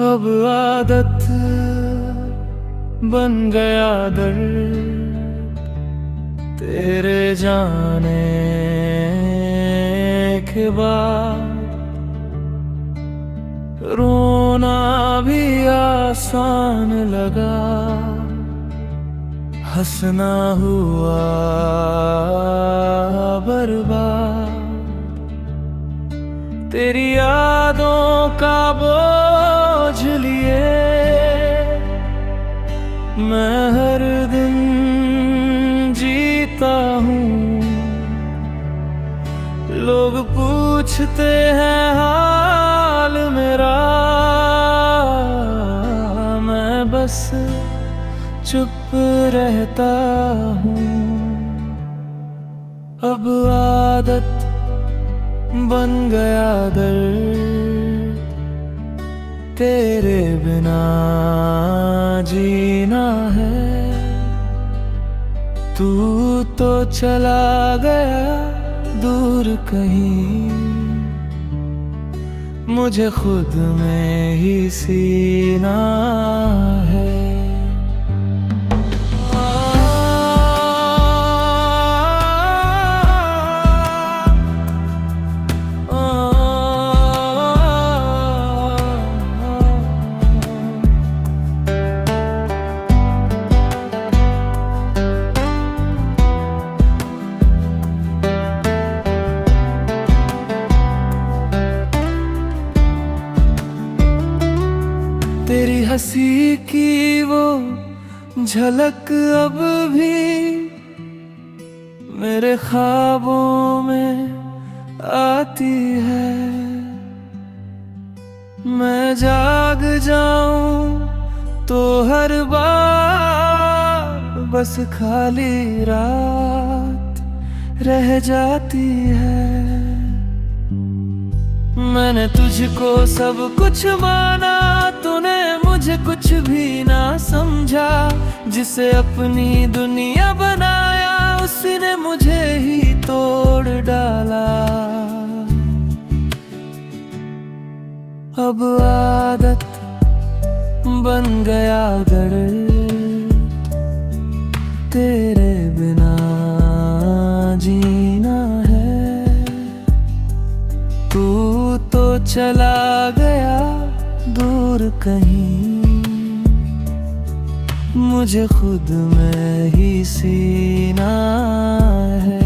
अब आदत बन गया दर्द तेरे जाने के बाद। रोना भी आसान लगा, हंसना हुआ बर्बाद। तेरी यादों का बोझ लिए मैं हर दिन जीता हूँ। लोग पूछते हैं हाल मेरा, मैं बस चुप रहता हूँ। अब आदत बन गया दर्द तेरे बिना जीना है। तू तो चला गया दूर कहीं, मुझे खुद में ही सीना है। तेरी हंसी की वो झलक अब भी मेरे ख्वाबों में आती है। मैं जाग जाऊं तो हर बार बस खाली रात रह जाती है। मैंने तुझको सब कुछ माना, तूने मुझे कुछ भी ना समझा। जिसे अपनी दुनिया बनाया उसी ने मुझे ही तोड़ डाला। अब आदत बन गया दर्द तेरे बिना जीना है। तू तो चला गया दूर कहीं, मुझे खुद में ही सीना है।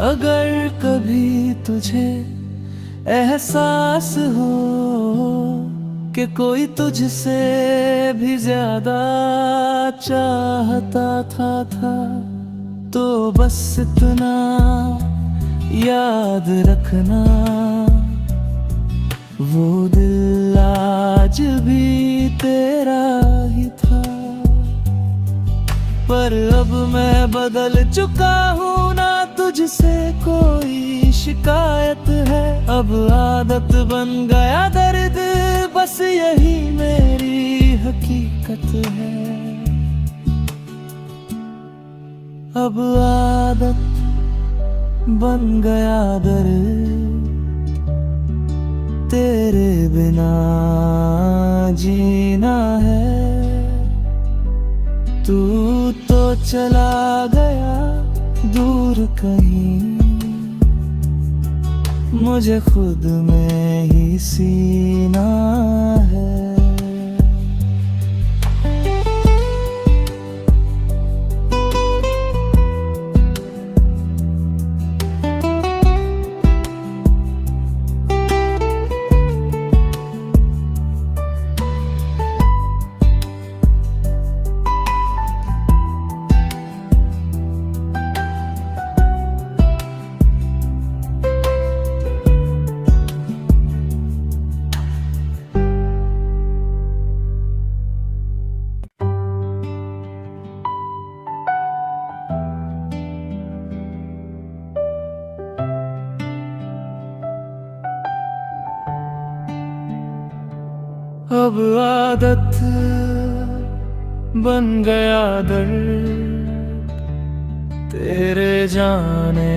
अगर कभी तुझे एहसास हो कि कोई तुझसे भी ज्यादा चाहता था तो बस इतना याद रखना, वो दिल आज भी तेरा ही था। पर अब मैं बदल चुका हूँ, ना तुझसे कोई शिकायत है। अब आदत बन गया दर्द, बस यही मेरी हकीकत है। अब आदत बन गया दर्द तेरे बिना जीना है। तू तो चला गया दूर कहीं, मुझे खुद में ही सीना है। अब आदत बन गया दर्द तेरे जाने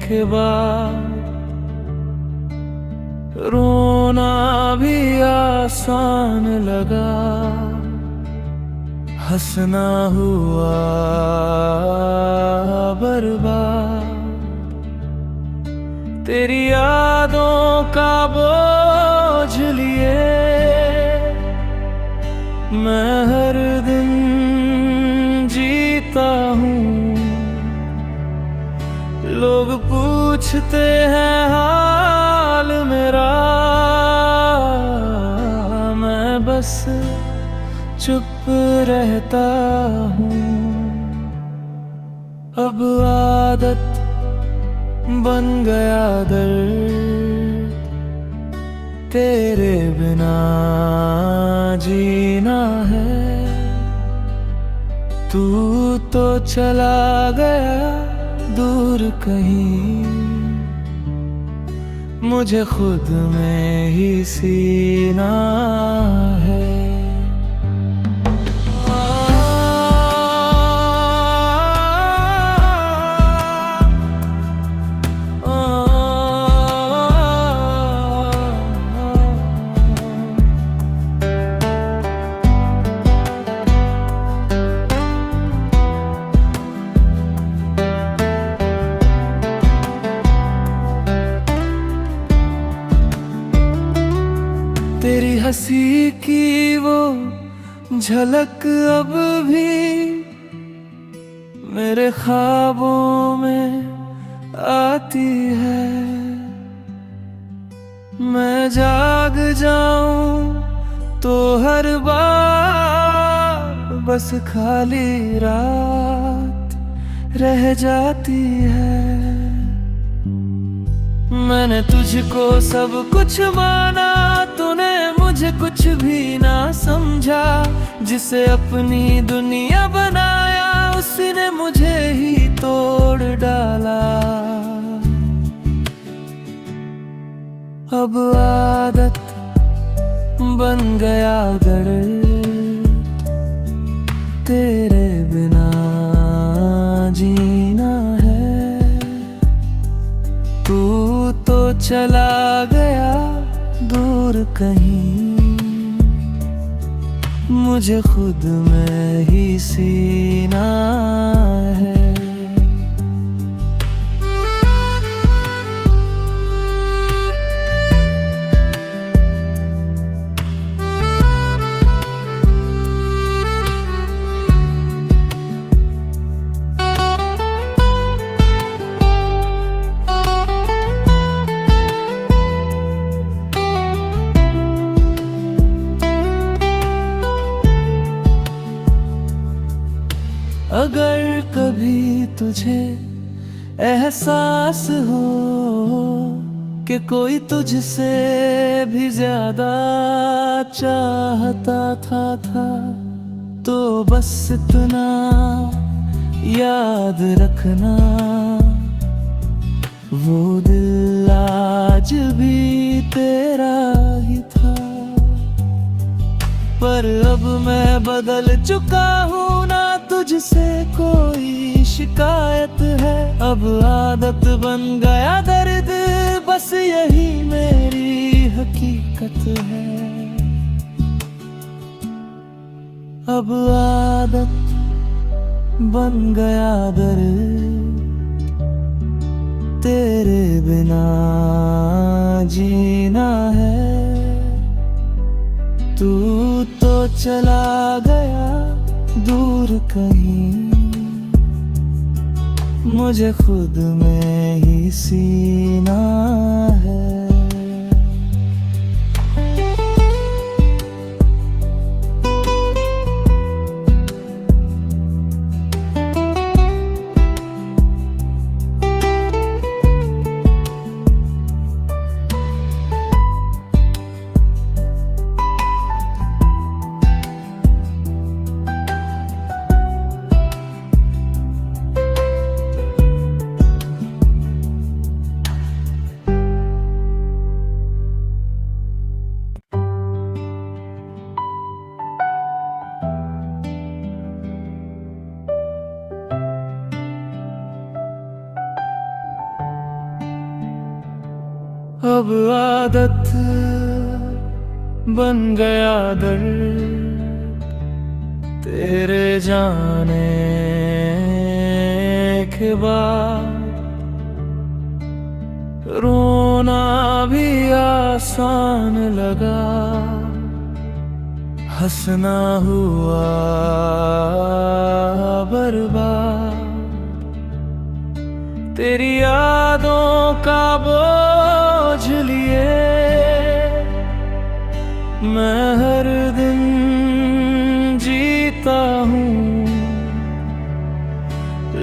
के बाद। रोना भी आसान लगा, हंसना हुआ बर्बाद। तेरी यादों का बोझ लिए मैं हर दिन जीता हूँ। लोग पूछते हैं हाल मेरा, मैं बस चुप रहता हूँ। अब आदत बन गया दर्द तेरे बिना जीना है। तू तो चला गया दूर कहीं, मुझे खुद में ही सीना है। तेरी हंसी की वो झलक अब भी मेरे ख्वाबों में आती है। मैं जाग जाऊं तो हर बार बस खाली रात रह जाती है। मैंने तुझको सब कुछ माना, तूने मुझे कुछ भी ना समझा। जिसे अपनी दुनिया बनाया उसी ने मुझे ही तोड़ डाला। अब आदत बन गया दर्द तेरे बिना जीना है। तू तो चला गया दूर कहीं, मुझे खुद में ही सीना है। अगर कभी तुझे एहसास हो कि कोई तुझसे भी ज्यादा चाहता था तो बस इतना याद रखना, वो दिल आज भी तेरा ही था। पर अब मैं बदल चुका हूँ, ना तुझसे कोई शिकायत है। अब आदत बन गया दर्द, बस यही मेरी हकीकत है। अब आदत बन गया दर्द तेरे बिना जीना है। तू तो चला गया दूर कहीं, मुझे खुद में ही सीना है। अब आदत बन गया दर्द तेरे जाने के बाद, रोना भी आसान लगा, हंसना हुआ बर्बाद। तेरी यादों का बोझ लिए मैं हर दिन जीता हूँ।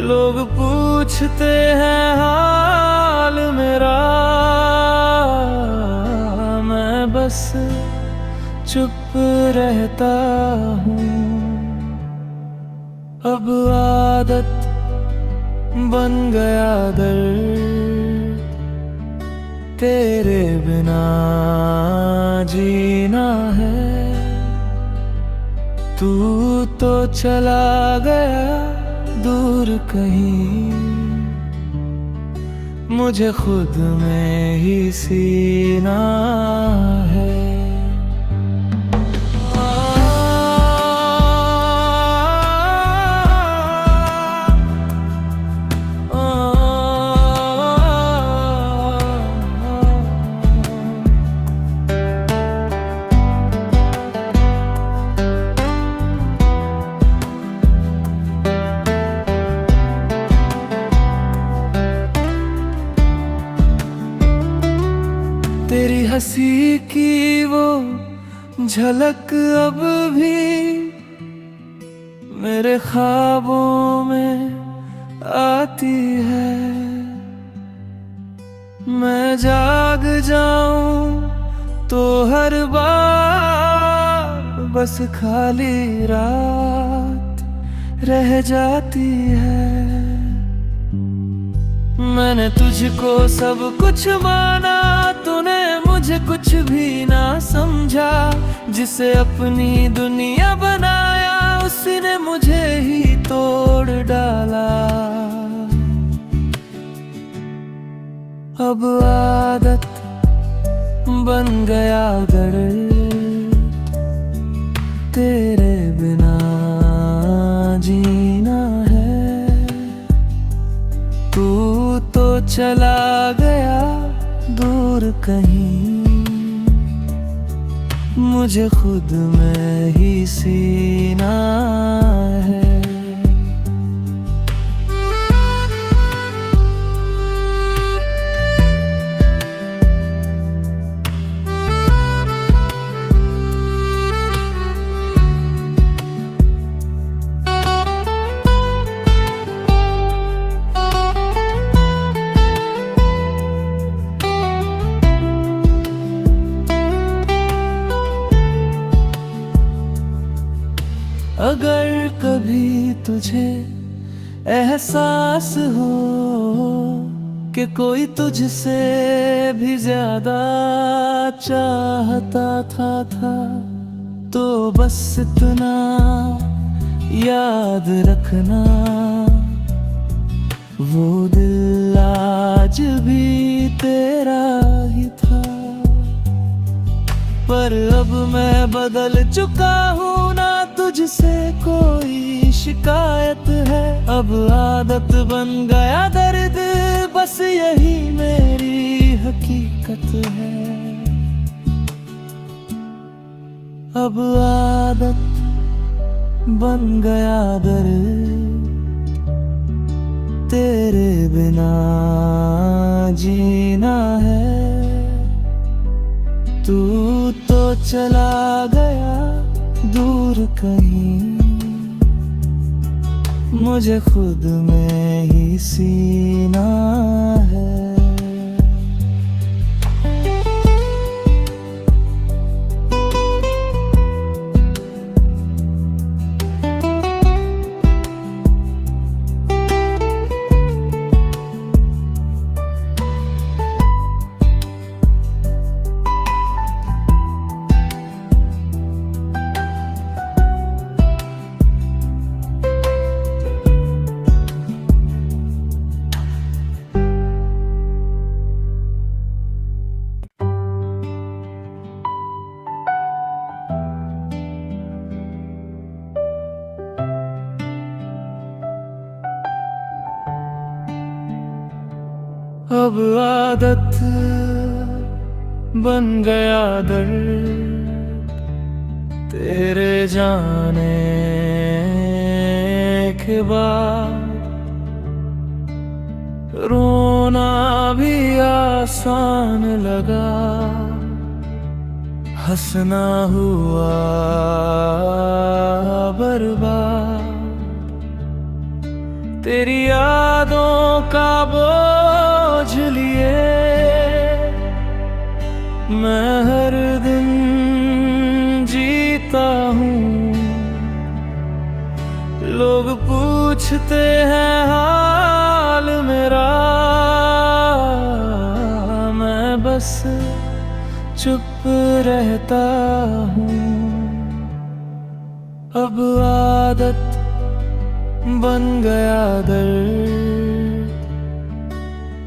लोग पूछते हैं हाल मेरा, मैं बस चुप रहता हूँ। अब आदत बन गया दर्द तेरे बिना जीना है। तू तो चला गया दूर कहीं, मुझे खुद में ही सीना है। तेरी हंसी की वो झलक अब भी मेरे ख्वाबों में आती है। मैं जाग जाऊं तो हर बार बस खाली रात रह जाती है। मैंने तुझको सब कुछ माना, तूने मुझे कुछ भी ना समझा। जिसे अपनी दुनिया बनाया उसी ने मुझे ही तोड़ डाला। अब आदत बन गया दर्द तेरे बिना जीना है। तू तो चला गया दूर कहीं, मुझे खुद में ही सीना है। अगर कभी तुझे एहसास हो कि कोई तुझसे भी ज्यादा चाहता था तो बस इतना याद रखना, वो दिल आज भी तेरा ही था। पर अब मैं बदल चुका हूँ, ना तुझसे कोई शिकायत है। अब आदत बन गया दर्द, बस यही मेरी हकीकत है। अब आदत बन गया दर्द तेरे बिना जीना है। तू तो चला गया दूर कहीं, मुझे खुद में ही सीना है। अब आदत बन गया दर्द तेरे जाने के बाद। रोना भी आसान लगा, हंसना हुआ बर्बाद। तेरी यादों का बोझ लिए मैं हर दिन जीता हूँ। लोग पूछते हैं हाल मेरा, मैं बस चुप रहता हूँ। अब आदत बन गया दर्द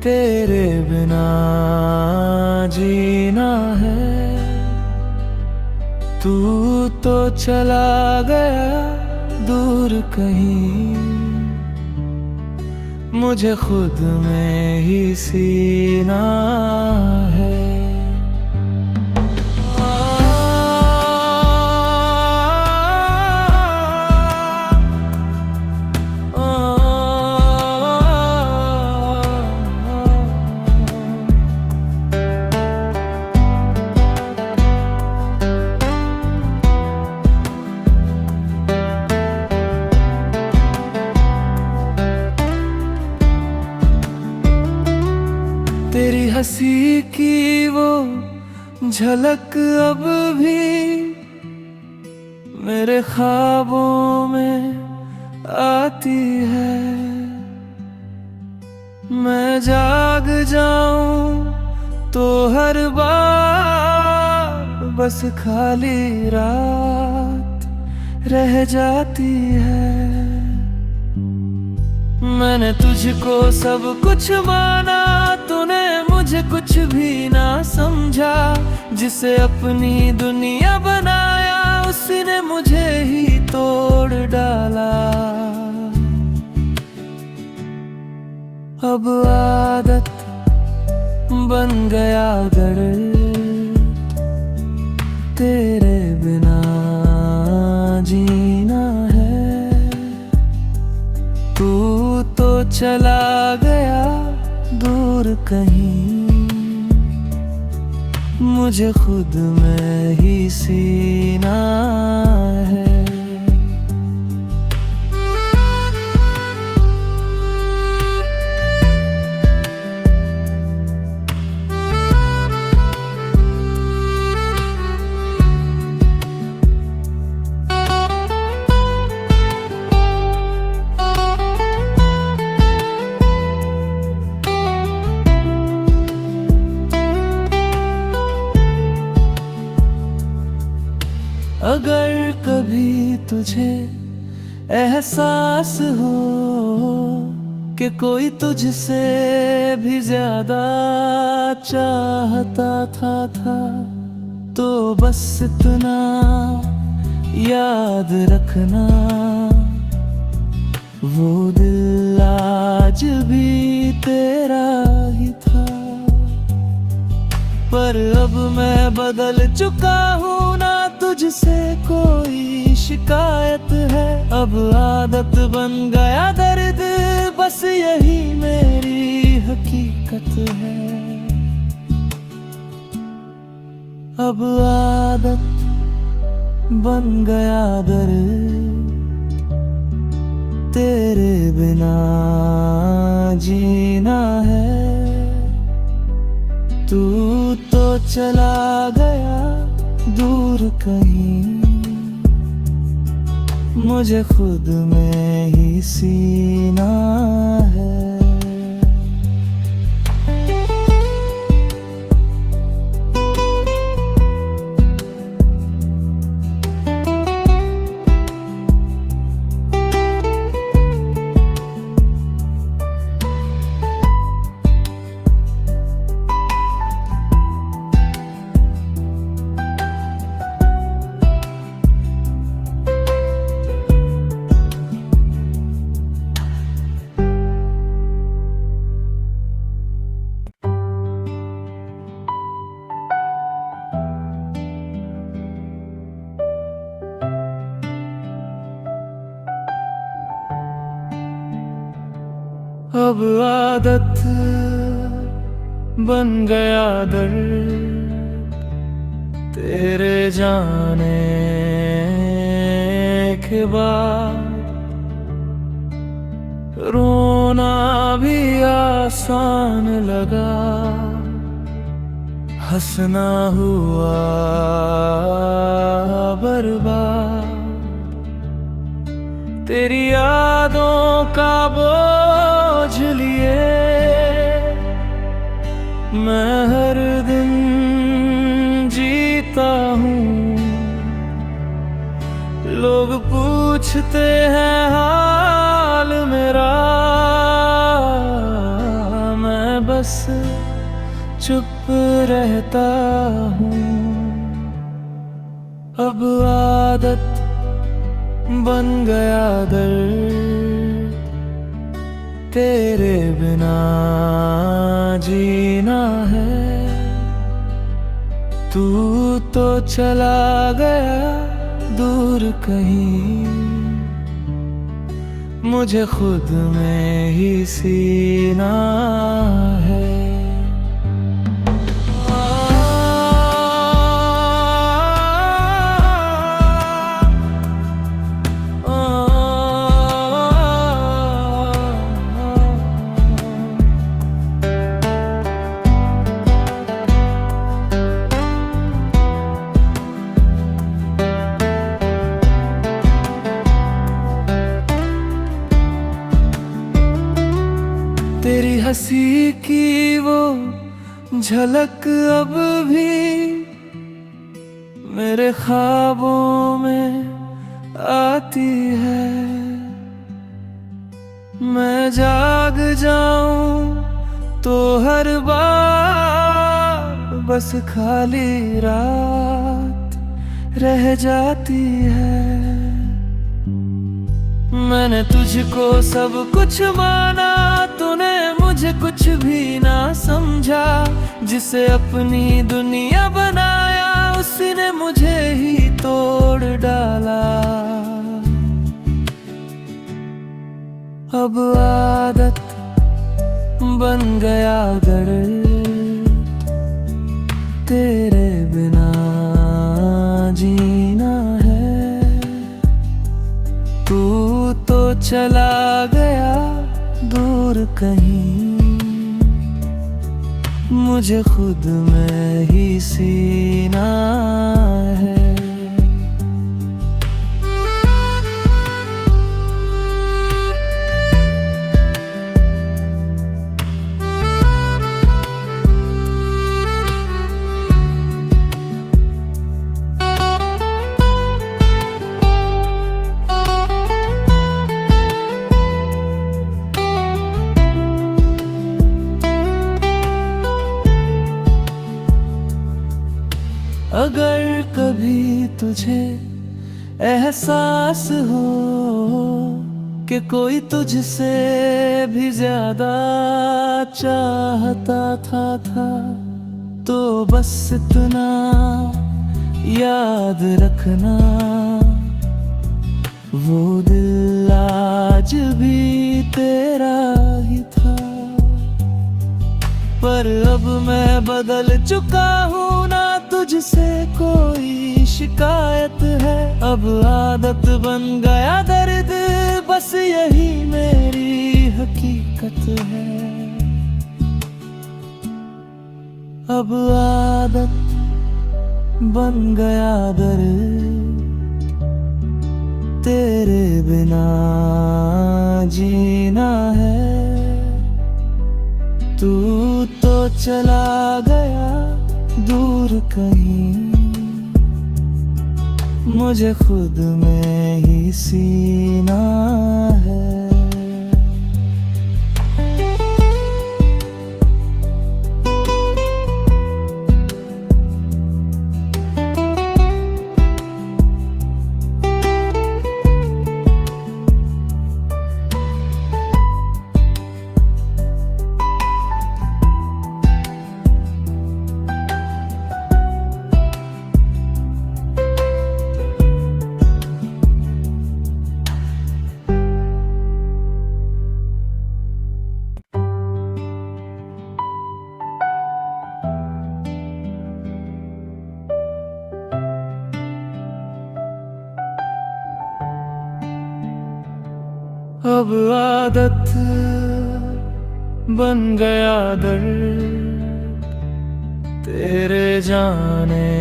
तेरे बिना जीना है। तू तो चला गया दूर कहीं, मुझे खुद में ही सीना है। तेरी हंसी की वो झलक अब भी मेरे ख्वाबों में आती है। मैं जाग जाऊं तो हर बार बस खाली रात रह जाती है। मैंने तुझको सब कुछ माना, तूने मुझे कुछ भी ना समझा। जिसे अपनी दुनिया बनाया उसी ने मुझे ही तोड़ डाला। अब आदत बन गया दर्द तेरे बिना जीना है। तू तो चला गया दूर कहीं, मुझे खुद में ही सीना है। अगर कभी तुझे एहसास हो कि कोई तुझसे भी ज्यादा चाहता था तो बस इतना याद रखना, वो दिल आज भी तेरा ही था। पर अब मैं बदल चुका हूँ, ना तुझसे कोई शिकायत है। अब आदत बन गया दर्द, बस यही मेरी हकीकत है। अब आदत बन गया दर्द तेरे बिना जीना है। तू तो चला गया दूर कहीं, मुझे खुद में ही सीना है। अब आदत बन गया दर्द तेरे जाने के बाद। रोना भी आसान लगा, हंसना हुआ बर्बाद। तेरी यादों का बोझ लिए मैं हर दिन जीता हूँ। लोग पूछते हैं हाल मेरा, मैं बस चुप रहता हूँ। अब आदत बन गया दर्द तेरे बिना जीना है। तू तो चला गया दूर कहीं, मुझे खुद में ही सीना है। तेरी हंसी की वो झलक अब भी मेरे ख्वाबों में आती है। मैं जाग जाऊं तो हर बार बस खाली रात रह जाती है। मैंने तुझको सब कुछ माना, तूने मुझे कुछ भी ना समझा। जिसे अपनी दुनिया बनाया उसी ने मुझे ही तोड़ डाला। अब आदत बन गया दर्द तेरे बिना जीना है। तू तो चला गया दूर कहीं, मुझे खुद में ही सीना है। अगर कभी तुझे एहसास हो कि कोई तुझसे भी ज्यादा चाहता था तो बस इतना याद रखना, वो दिल आज भी तेरा ही था। पर अब मैं बदल चुका हूँ, ना तुझसे कोई शिकायत है। अब आदत बन गया दर्द, बस यही मेरी हकीकत है। अब आदत बन गया दर्द तेरे बिना जीना है। तू तो चला गया दूर कहीं, मुझे खुद में ही सीना है। अब आदत बन गया दर्द तेरे जाने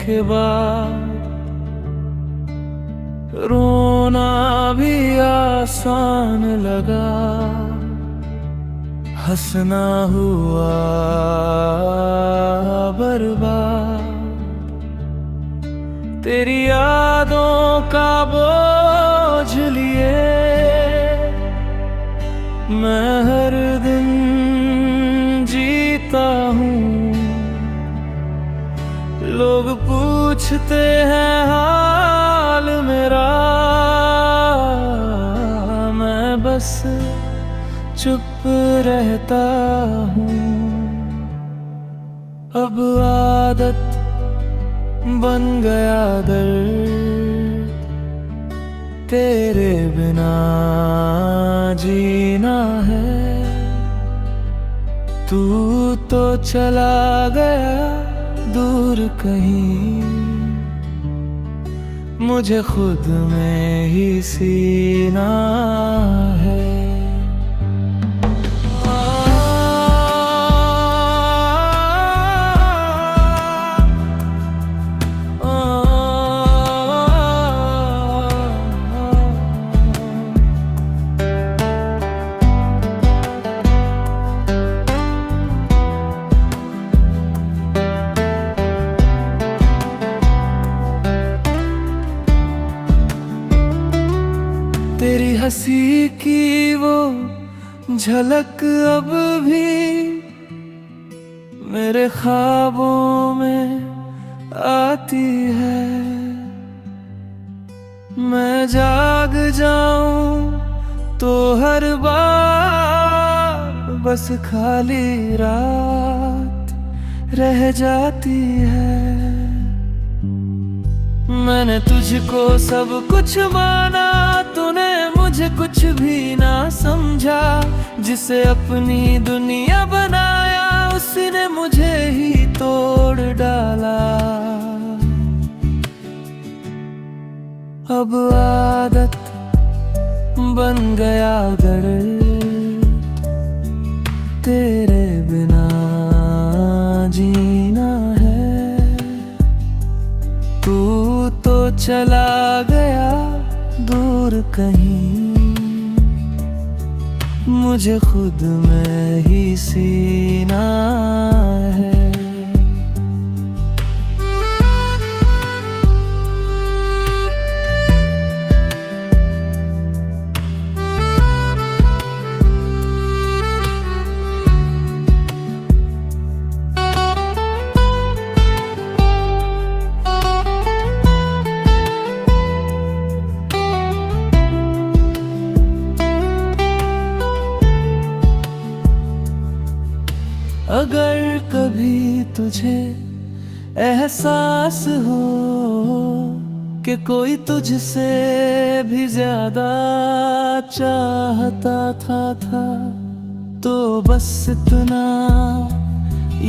के बाद। रोना भी आसान लगा, हंसना हुआ बर्बाद। तेरी यादों का बोझ लिए मैं हर दिन जीता हूँ। लोग पूछते हैं हाल मेरा, मैं बस चुप रहता हूँ। अब आदत बन गया दर्द तेरे बिना जीना है। तू तो चला गया दूर कहीं, मुझे खुद में ही सीना है। तेरी हंसी की वो झलक अब भी मेरे ख्वाबों में आती है। मैं जाग जाऊं तो हर बार बस खाली रात रह जाती है। मैंने तुझको सब कुछ माना, तूने मुझे कुछ भी ना समझा। जिसे अपनी दुनिया बनाया उसने मुझे ही तोड़ डाला। अब आदत बन गया दर्द तेरे बिना जीना है। तू तो चला गया दूर कहीं, मुझे खुद में ही सीना है। अगर कभी तुझे एहसास हो कि कोई तुझसे भी ज्यादा चाहता था तो बस इतना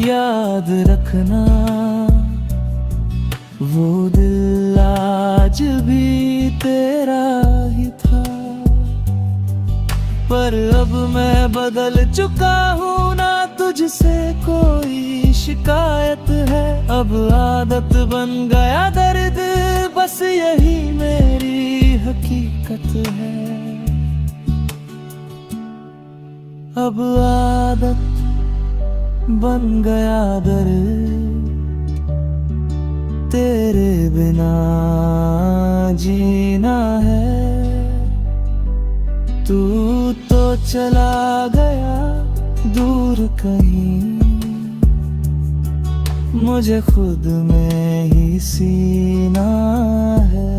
याद रखना, वो दिल आज भी तेरा ही था। पर अब मैं बदल चुका हूँ, ना तुझसे कोई शिकायत है। अब आदत बन गया दर्द, बस यही मेरी हकीकत है। अब आदत बन गया दर्द तेरे बिना जीना है। तू तो चला गया दूर कहीं, मुझे खुद में ही सीना है।